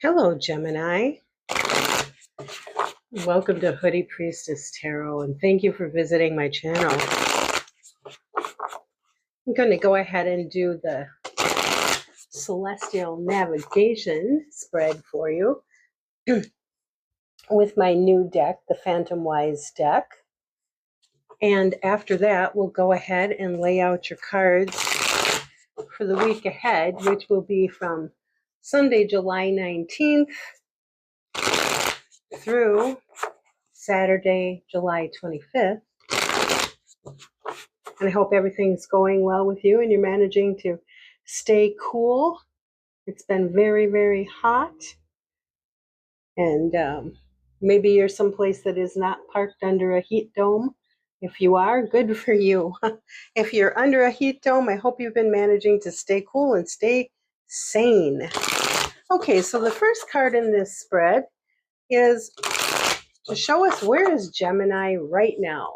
Hello, Gemini. Welcome to Hoodie Priestess Tarot, and thank you for visiting my channel. I'm going to go ahead and do the Celestial Navigation spread for you with my new deck, the Phantomwise deck. And after that, we'll go ahead and lay out your cards for the week ahead, which will be from Sunday, July 19th through Saturday, July 25th. And I hope everything's going well with you and you're managing to stay cool. It's been very, very hot. And maybe you're someplace that is not parked under a heat dome. If you are, good for you. If you're under a heat dome, I hope you've been managing to stay cool and stay sane. Okay, so the first card in this spread is to show us where is Gemini right now.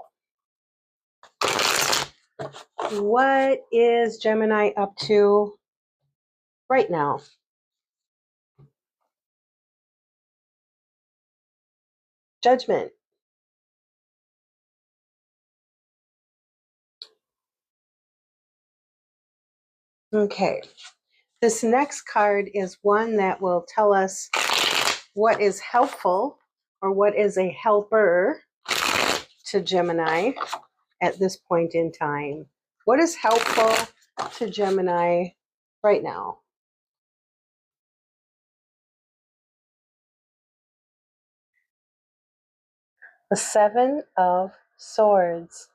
What is Gemini up to right now? Judgment. Okay, this next card is one that will tell us what is helpful or what is a helper to Gemini at this point in time. What is helpful to Gemini right now? The Seven of Swords.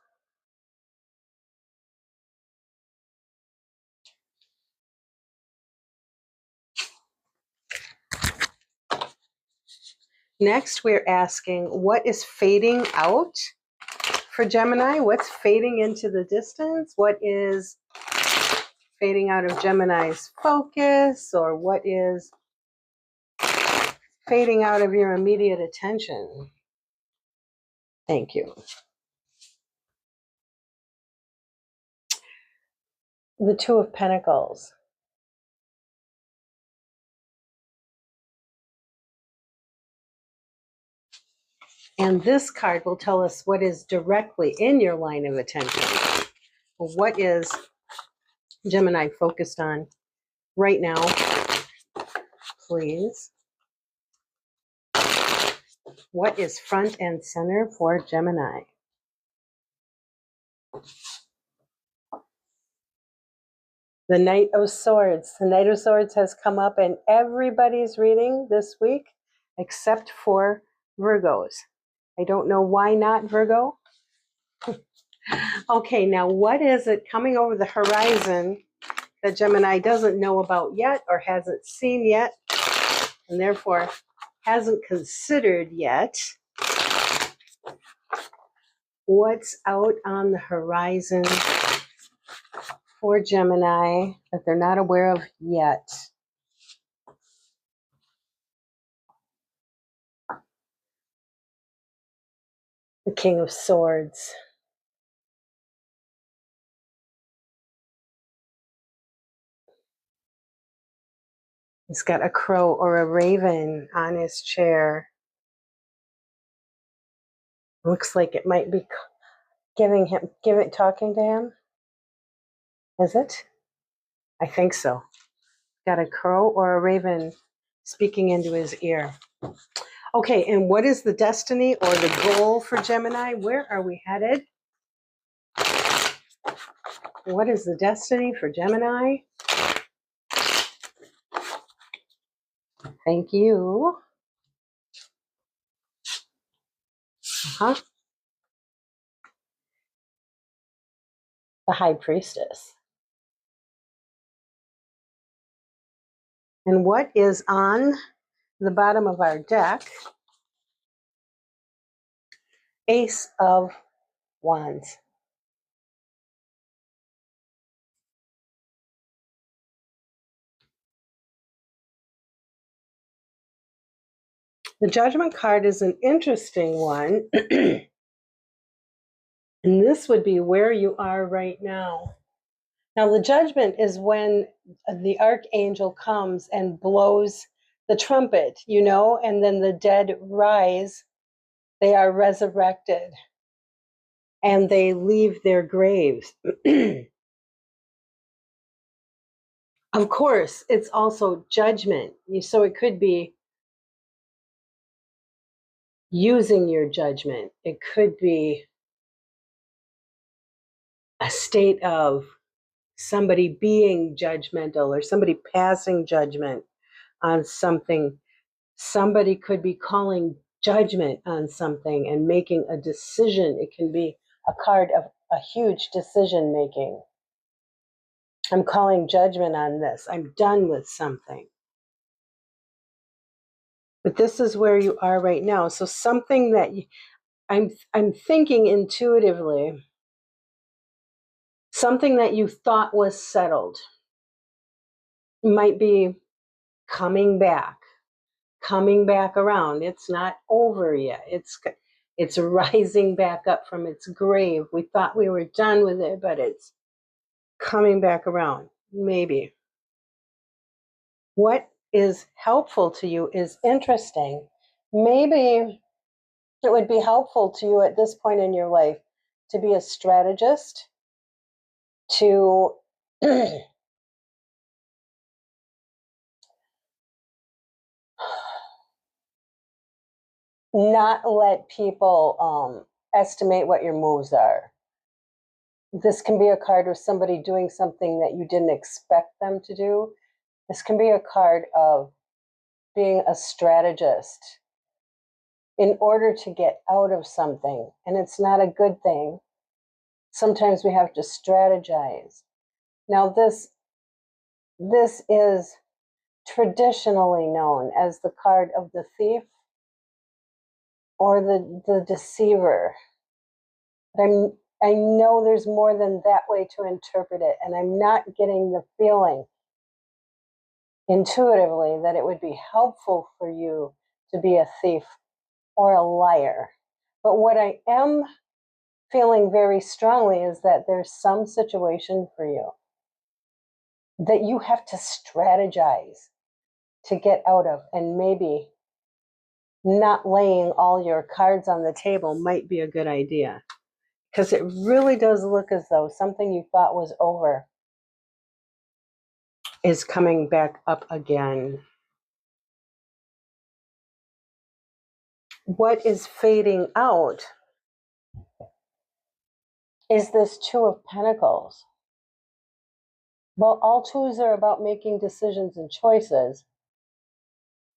Next, we're asking, what is fading out for Gemini? What's fading into the distance? What is fading out of Gemini's focus? Or what is fading out of your immediate attention? Thank you. The Two of Pentacles. And this card will tell us what is directly in your line of attention. What is Gemini focused on right now? Please. What is front and center for Gemini? The Knight of Swords. The Knight of Swords has come up in everybody's reading this week except for Virgos. I don't know why not Virgo. Okay, now what is it coming over the horizon that Gemini doesn't know about yet or hasn't seen yet and therefore hasn't considered yet? What's out on the horizon for Gemini that they're not aware of yet? The King of Swords. He's got a crow or a raven on his chair. Looks like it might be talking to him. Is it? I think so. Got a crow or a raven speaking into his ear. Okay, and what is the destiny or the goal for Gemini? Where are we headed? What is the destiny for Gemini? Thank you. The High Priestess. And what is on the bottom of our deck? Ace of Wands. The Judgment card is an interesting one. And this would be where you are right now. Now, the Judgment is when the Archangel comes and blows the trumpet, you know, and then the dead rise, they are resurrected and they leave their graves. Of course, it's also judgment. So it could be using your judgment. It could be a state of somebody being judgmental or somebody passing judgment on something. Somebody could be calling judgment on something and making a decision. It can be a card of a huge decision making. I'm calling judgment on this. I'm done with something. But this is where you are right now. So something that I'm thinking intuitively, something that you thought was settled might be coming back around. It's not over yet. It's rising back up from its grave. We thought we were done with it, but it's coming back around. Maybe. What is helpful to you is interesting. Maybe it would be helpful to you at this point in your life to be a strategist, to not let people estimate what your moves are. This can be a card of somebody doing something that you didn't expect them to do. This can be a card of being a strategist in order to get out of something. And it's not a good thing. Sometimes we have to strategize. Now, this is traditionally known as the card of the thief or the deceiver. But I know there's more than that way to interpret it, and I'm not getting the feeling intuitively that it would be helpful for you to be a thief or a liar. But what I am feeling very strongly is that there's some situation for you that you have to strategize to get out of, and maybe not laying all your cards on the table might be a good idea, because it really does look as though something you thought was over is coming back up again. What is fading out is this Two of Pentacles. Well, all twos are about making decisions and choices.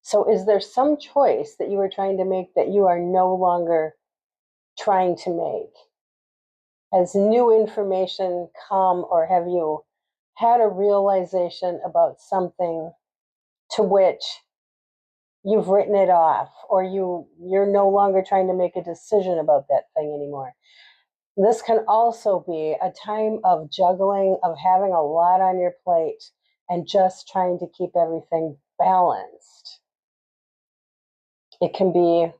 So is there some choice that you were trying to make that you are no longer trying to make? Has new information come, or have you had a realization about something to which you've written it off, or you're no longer trying to make a decision about that thing anymore? This can also be a time of juggling, of having a lot on your plate and just trying to keep everything balanced. It can be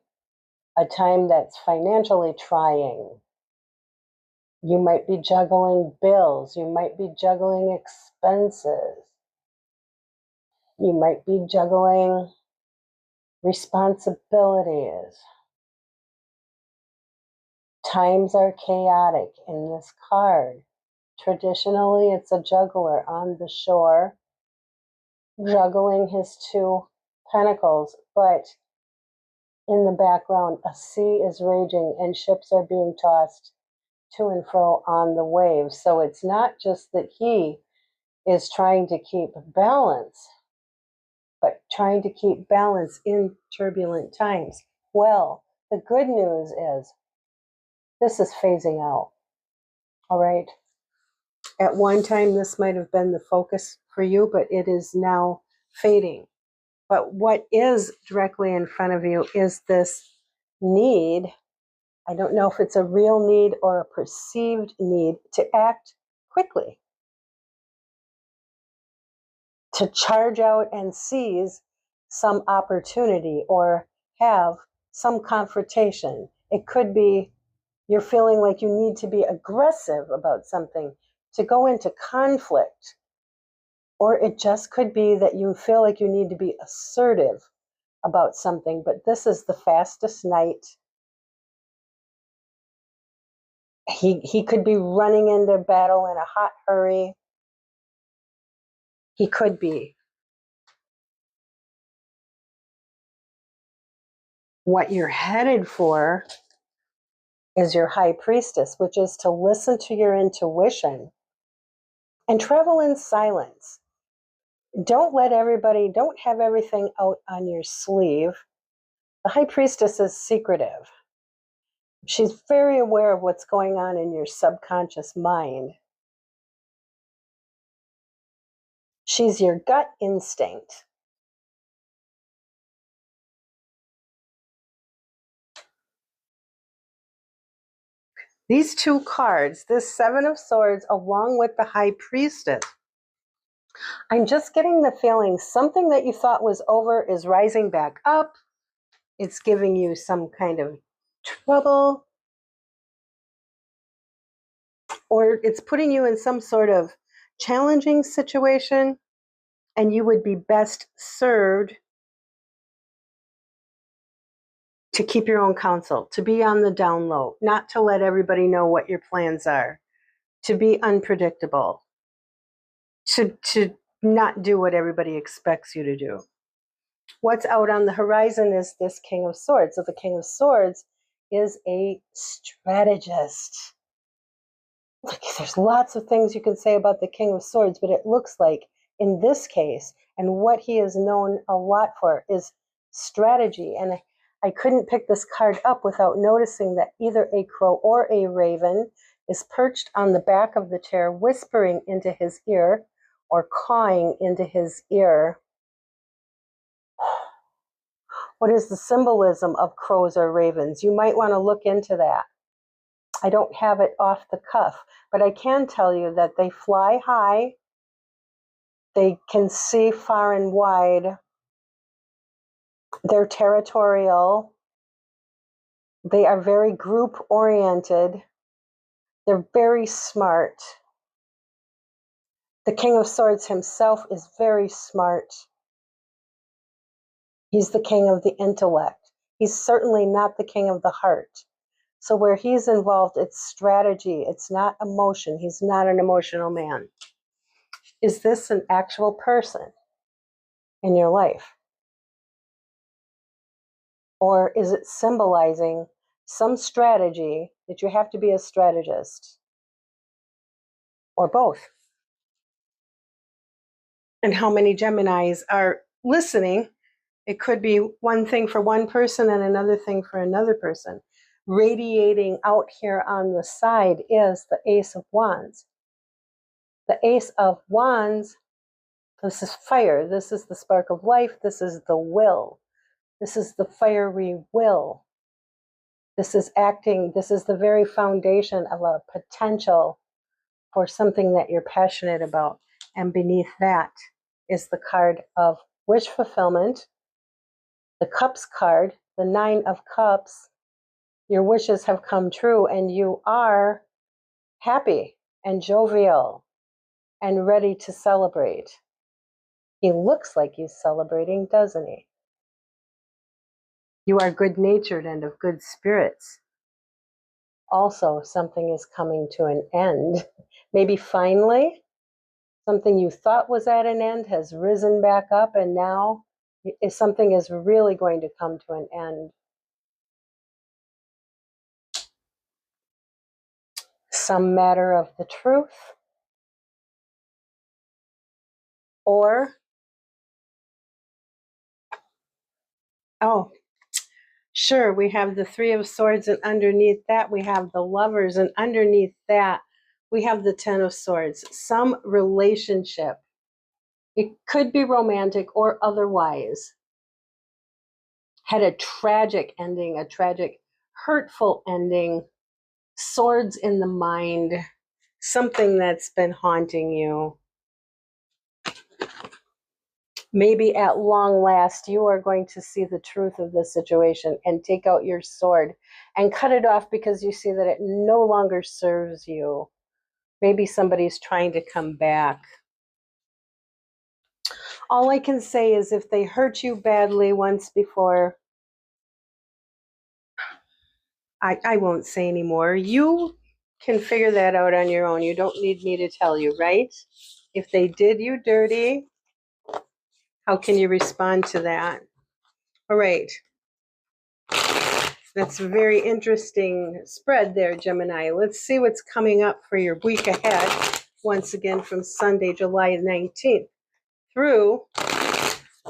a time that's financially trying. You might be juggling bills. You might be juggling expenses. You might be juggling responsibilities. Times are chaotic in this card. Traditionally, it's a juggler on the shore, juggling his two pentacles, but in the background, a sea is raging and ships are being tossed to and fro on the waves. So it's not just that he is trying to keep balance, but trying to keep balance in turbulent times. Well, the good news is this is phasing out. All right. At one time, this might have been the focus for you, but it is now fading. But what is directly in front of you is this need. I don't know if it's a real need or a perceived need to act quickly, to charge out and seize some opportunity or have some confrontation. It could be you're feeling like you need to be aggressive about something, to go into conflict. Or it just could be that you feel like you need to be assertive about something, but this is the fastest night. He could be running into battle in a hot hurry. He could be. What you're headed for is your high priestess, which is to listen to your intuition and travel in silence. Don't have everything out on your sleeve. The high priestess is secretive. She's very aware of what's going on in your subconscious mind. She's your gut instinct. These two cards, this Seven of Swords along with the High Priestess, I'm just getting the feeling something that you thought was over is rising back up. It's giving you some kind of trouble. Or it's putting you in some sort of challenging situation, and you would be best served to keep your own counsel, to be on the down low, not to let everybody know what your plans are, to be unpredictable, to not do what everybody expects you to do. What's out on the horizon is this King of Swords. So the King of Swords is a strategist. There's lots of things you can say about the King of Swords, but it looks like in this case, and what he is known a lot for is strategy. And I couldn't pick this card up without noticing that either a crow or a raven is perched on the back of the chair, whispering into his ear or cawing into his ear. What is the symbolism of crows or ravens? You might want to look into that. I don't have it off the cuff, but I can tell you that they fly high. They can see far and wide. They're territorial. They are very group oriented. They're very smart. The King of Swords himself is very smart. He's the king of the intellect. He's certainly not the king of the heart. So where he's involved, it's strategy. It's not emotion. He's not an emotional man. Is this an actual person in your life? Or is it symbolizing some strategy that you have to be a strategist? Or both? And how many Geminis are listening? It could be one thing for one person and another thing for another person. Radiating out here on the side is the Ace of Wands. The Ace of Wands, this is fire. This is the spark of life. This is the will. This is the fiery will. This is acting. This is the very foundation of a potential for something that you're passionate about. And beneath that is the card of wish fulfillment. The Cups card, the Nine of Cups. Your wishes have come true and you are happy and jovial and ready to celebrate. He looks like he's celebrating, doesn't he? You are good-natured and of good spirits. Also, something is coming to an end. Maybe finally, something you thought was at an end has risen back up, and now something is really going to come to an end. Some matter of the truth, or, oh, sure, we have the Three of Swords, and underneath that we have the Lovers, and underneath that we have the Ten of Swords. Some relationship. It could be romantic or otherwise. Had a tragic ending, a tragic, hurtful ending. Swords in the mind. Something that's been haunting you. Maybe at long last you are going to see the truth of this situation and take out your sword and cut it off because you see that it no longer serves you. Maybe somebody's trying to come back. All I can say is if they hurt you badly once before, I won't say anymore. You can figure that out on your own. You don't need me to tell you, right? If they did you dirty, how can you respond to that? All right. That's a very interesting spread there, Gemini. Let's see what's coming up for your week ahead. Once again, from Sunday, July 19th through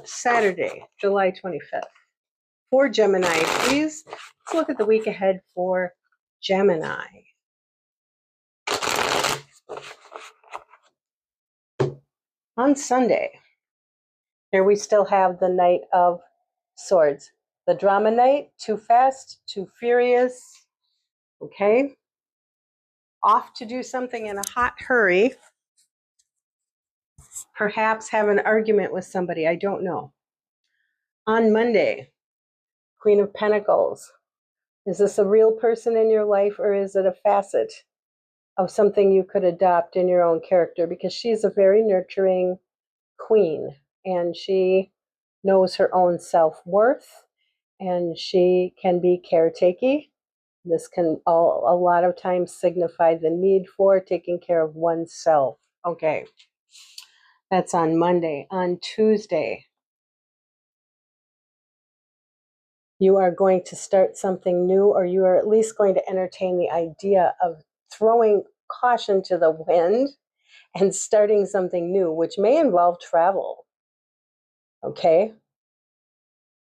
Saturday, July 25th. For Gemini, please, let's look at the week ahead for Gemini. On Sunday, here we still have the Knight of Swords. The drama Knight, too fast, too furious, okay? Off to do something in a hot hurry. Perhaps have an argument with somebody, I don't know. On Monday, Queen of Pentacles. Is this a real person in your life, or is it a facet of something you could adopt in your own character? Because she's a very nurturing queen, and she knows her own self-worth, and she can be caretaking. This can a lot of times signify the need for taking care of oneself. Okay, that's on Monday. On Tuesday, you are going to start something new, or you are at least going to entertain the idea of throwing caution to the wind and starting something new, which may involve travel, okay?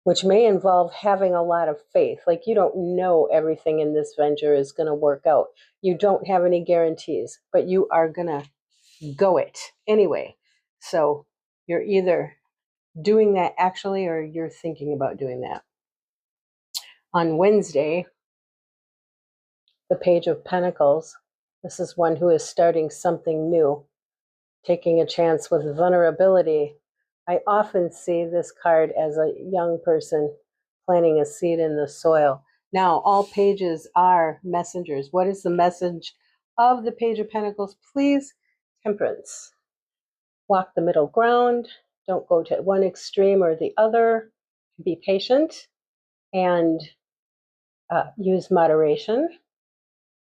Which may involve having a lot of faith. Like, you don't know everything in this venture is going to work out. You don't have any guarantees, but you are going to go it anyway. So you're either doing that actually, or you're thinking about doing that. On Wednesday, the Page of Pentacles. This is one who is starting something new, taking a chance with vulnerability. I often see this card as a young person planting a seed in the soil. Now, all pages are messengers. What is the message of the Page of Pentacles? Please, temperance. Walk the middle ground. Don't go to one extreme or the other. Be patient and use moderation.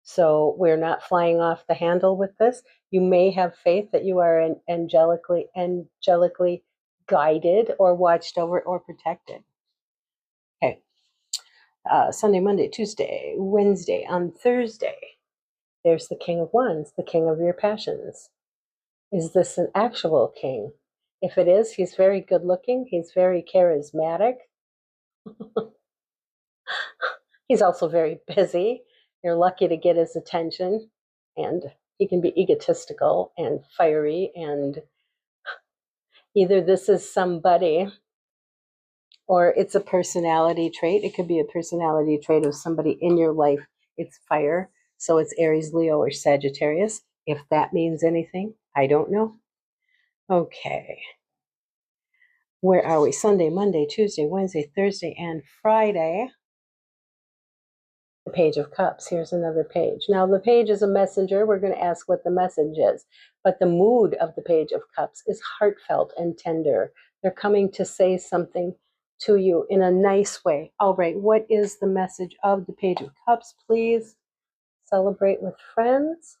So we're not flying off the handle with this. You may have faith that you are angelically guided or watched over or protected. Okay. Sunday, Monday, Tuesday, Wednesday. On Thursday, there's the King of Wands, the king of your passions. Is this an actual king? If it is, he's very good looking. He's very charismatic. He's also very busy. You're lucky to get his attention, and he can be egotistical and fiery, and either this is somebody or it's a personality trait. It could be a personality trait of somebody in your life. It's fire, so it's Aries, Leo, or Sagittarius. If that means anything, I don't know. Okay. Where are we? Sunday, Monday, Tuesday, Wednesday, Thursday, and Friday. The Page of Cups. Here's another page. Now, the page is a messenger. We're going to ask what the message is. But the mood of the Page of Cups is heartfelt and tender. They're coming to say something to you in a nice way. All right, what is the message of the Page of Cups? Please celebrate with friends.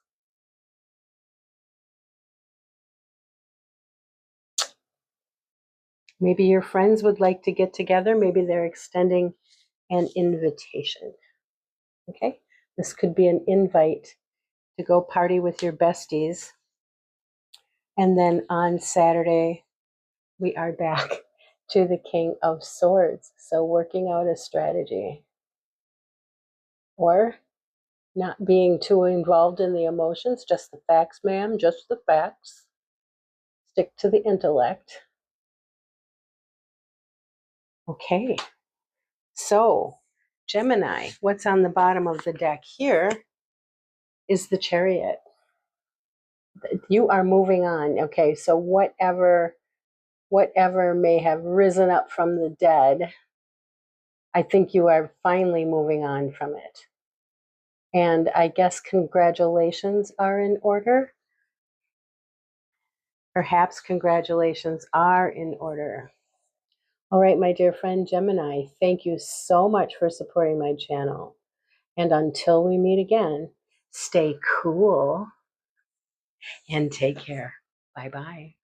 Maybe your friends would like to get together. Maybe they're extending an invitation. Okay, this could be an invite to go party with your besties. And then on Saturday, we are back to the King of Swords. So working out a strategy, or not being too involved in the emotions. Just the facts, ma'am, just the facts. Stick to the intellect. Okay, so Gemini, what's on the bottom of the deck here is the Chariot. You are moving on. Okay, so whatever may have risen up from the dead, I think you are finally moving on from it. And I guess congratulations are in order. Perhaps congratulations are in order. All right, my dear friend Gemini, thank you so much for supporting my channel. And until we meet again, stay cool and take care. Bye-bye.